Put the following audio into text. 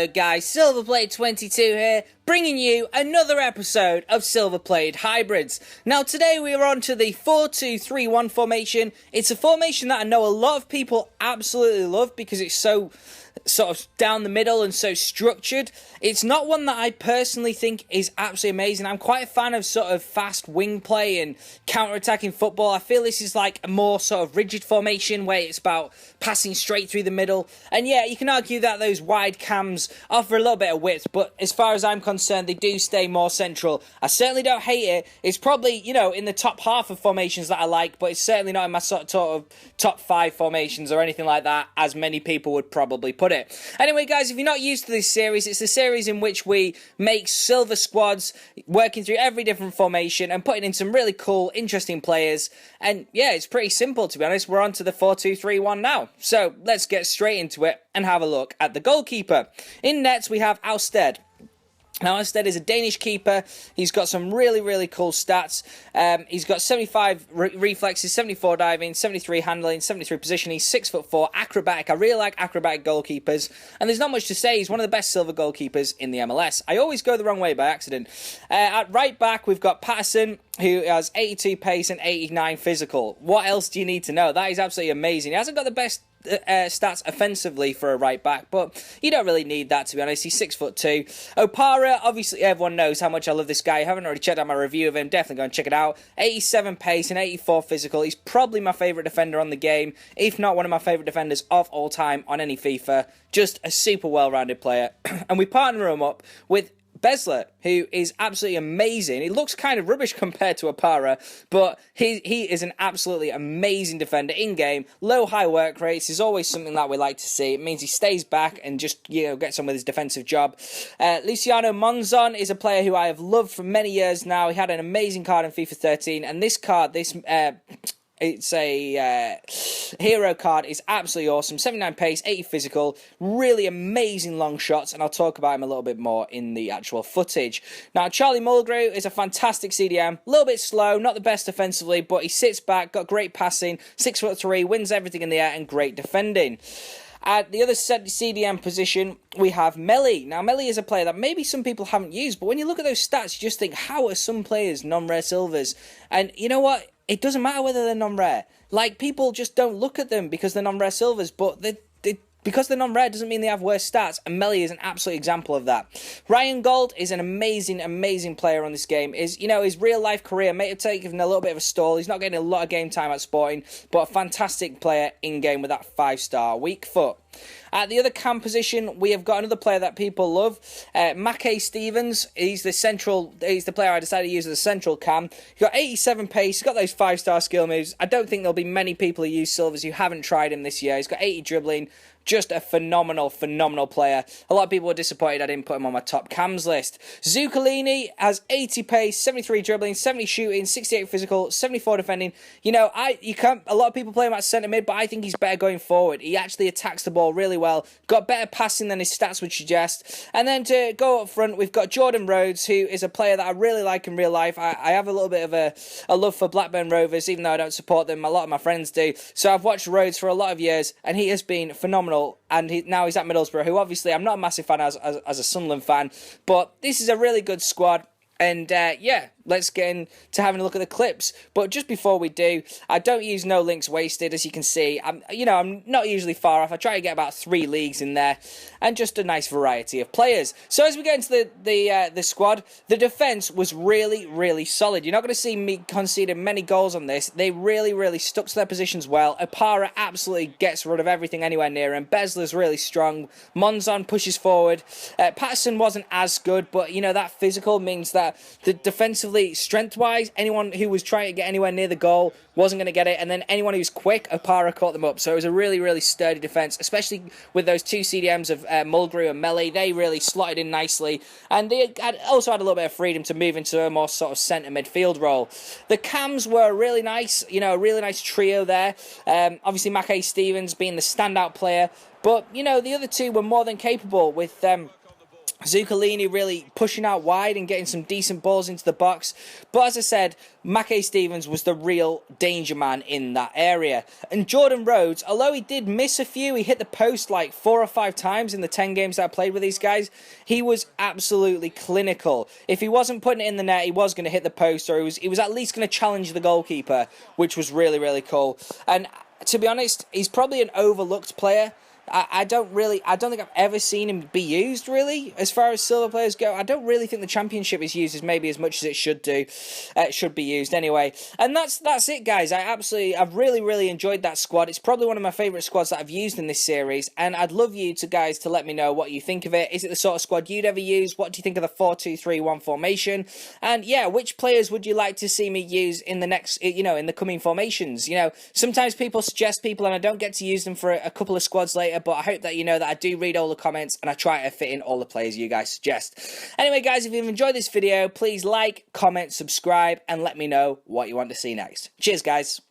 Hello guys, SILVERPLATED here, bringing you another episode of SILVERPLATED Hybrids. Now today we are on to the 4-2-3-1 formation. It's a formation that I know a lot of people absolutely love because it's so sort of down the middle and so structured. It's not one that I personally think is absolutely amazing. I'm quite a fan of sort of fast wing play and counter-attacking football. I feel this is like a more sort of rigid formation where it's about passing straight through the middle. And yeah, you can argue that those wide cams offer a little bit of width, but as far as I'm concerned, they do stay more central. I certainly don't hate it. It's probably, you know, in the top half of formations that I like, but it's certainly not in my sort of top 5 formations or anything like that, as many people would probably put it. Anyway, guys, if you're not used to this series, it's a series in which we make silver squads, working through every different formation and putting in some really cool, interesting players. And yeah, it's pretty simple, to be honest. We're on to the 4-2-3-1 now. So let's get straight into it and have a look at the goalkeeper. In nets, we have Alsted. Now, Alsted is a Danish keeper. He's got some really cool stats. He's got 75 reflexes, 74 diving, 73 handling, 73 positioning. He's 6'4", acrobatic. I really like acrobatic goalkeepers. And there's not much to say. He's one of the best silver goalkeepers in the MLS. I always go the wrong way by accident. At right back, we've got Patterson, who has 82 pace and 89 physical. What else do you need to know? That is absolutely amazing. He hasn't got the best stats offensively for a right back, but you don't really need that, to be honest. He's 6'2". Opara, obviously everyone knows how much I love this guy. I haven't already checked out my review of him. Definitely go and check it out. 87 pace and 84 physical. He's probably my favourite defender on the game, if not one of my favourite defenders of all time on any FIFA. Just a super well-rounded player. And we partner him up with Besler, who is absolutely amazing. He looks kind of rubbish compared to Opara, but he is an absolutely amazing defender in-game. Low high work rates is always something that we like to see. It means he stays back and just, you know, gets on with his defensive job. Luciano Monzon is a player who I have loved for many years now. He had an amazing card in FIFA 13, and this card, it's a hero card. Is absolutely awesome. 79 pace, 80 physical, really amazing long shots, and I'll talk about him a little bit more in the actual footage. Now, Charlie Mulgrew is a fantastic CDM. A little bit slow, not the best offensively, but he sits back, got great passing, 6'3", wins everything in the air, and great defending. At the other CDM position, we have Melly. Now, Melly is a player that maybe some people haven't used, but when you look at those stats, you just think, how are some players non-rare silvers? And you know what? It doesn't matter whether they're non-rare. Like, people just don't look at them because they're non-rare silvers, but because they're non-rare doesn't mean they have worse stats, and Melly is an absolute example of that. Ryan Gold is an amazing player on this game. His real-life career may have taken a little bit of a stall. He's not getting a lot of game time at Sporting, but a fantastic player in-game with that 5-star weak foot. At the other cam position, we have got another player that people love, Mackay Stevens. He's the player I decided to use as a central cam. He's got 87 pace, he's got those 5-star skill moves. I don't think there'll be many people who use silvers who haven't tried him this year. He's got 80 dribbling, just a phenomenal player. A lot of people were disappointed I didn't put him on my top cams list. Zuccolini has 80 pace, 73 dribbling, 70 shooting, 68 physical, 74 defending. You know, a lot of people play him at centre mid, but I think he's better going forward. He actually attacks the ball really well, got better passing than his stats would suggest. And then to go up front, we've got Jordan Rhodes, who is a player that I really like in real life. I have a little bit of a love for Blackburn Rovers, even though I don't support them. A lot of my friends do. So I've watched Rhodes for a lot of years, and he has been phenomenal. And now he's at Middlesbrough, who obviously I'm not a massive fan as a Sunderland fan, but this is a really good squad. And yeah, let's get into having a look at the clips. But just before we do, I don't use no links wasted, as you can see. I'm not usually far off. I try to get about 3 leagues in there, and just a nice variety of players. So as we get into the squad, the defense was really solid. You're not going to see me conceding many goals on this. They really stuck to their positions well. Opara absolutely gets rid of everything anywhere near him. Besler's really strong. Monzon pushes forward. Patterson wasn't as good, but you know, that physical means that the defensively, strength-wise, anyone who was trying to get anywhere near the goal wasn't going to get it, and then anyone who was quick, Opara caught them up. So it was a really sturdy defence, especially with those 2 CDMs of Mulgrew and Melly. They really slotted in nicely, and they also had a little bit of freedom to move into a more sort of centre midfield role. The cams were really nice, you know, a really nice trio there. Obviously, Mackay Stevens being the standout player, but, you know, the other 2 were more than capable with Zuccolini really pushing out wide and getting some decent balls into the box. But as I said, Mackay Stevens was the real danger man in that area. And Jordan Rhodes, although he did miss a few, he hit the post like 4 or 5 times in the 10 games that I played with these guys. He was absolutely clinical. If he wasn't putting it in the net, he was going to hit the post, or he was at least going to challenge the goalkeeper, which was really, really cool. And to be honest, he's probably an overlooked player. I don't think I've ever seen him be used, really, as far as silver players go. I don't really think the championship is used as much as it should do. It should be used anyway. And that's it, guys. I've really enjoyed that squad. It's probably one of my favourite squads that I've used in this series, and I'd love you guys to let me know what you think of it. Is it the sort of squad you'd ever use? What do you think of the 4-2-3-1 formation? And yeah, which players would you like to see me use in the next, in the coming formations? Sometimes people suggest people and I don't get to use them for a couple of squads later, but I hope that you know that I do read all the comments and I try to fit in all the players you guys suggest. Anyway, guys, if you've enjoyed this video, please like, comment, subscribe, and let me know what you want to see next. Cheers, guys.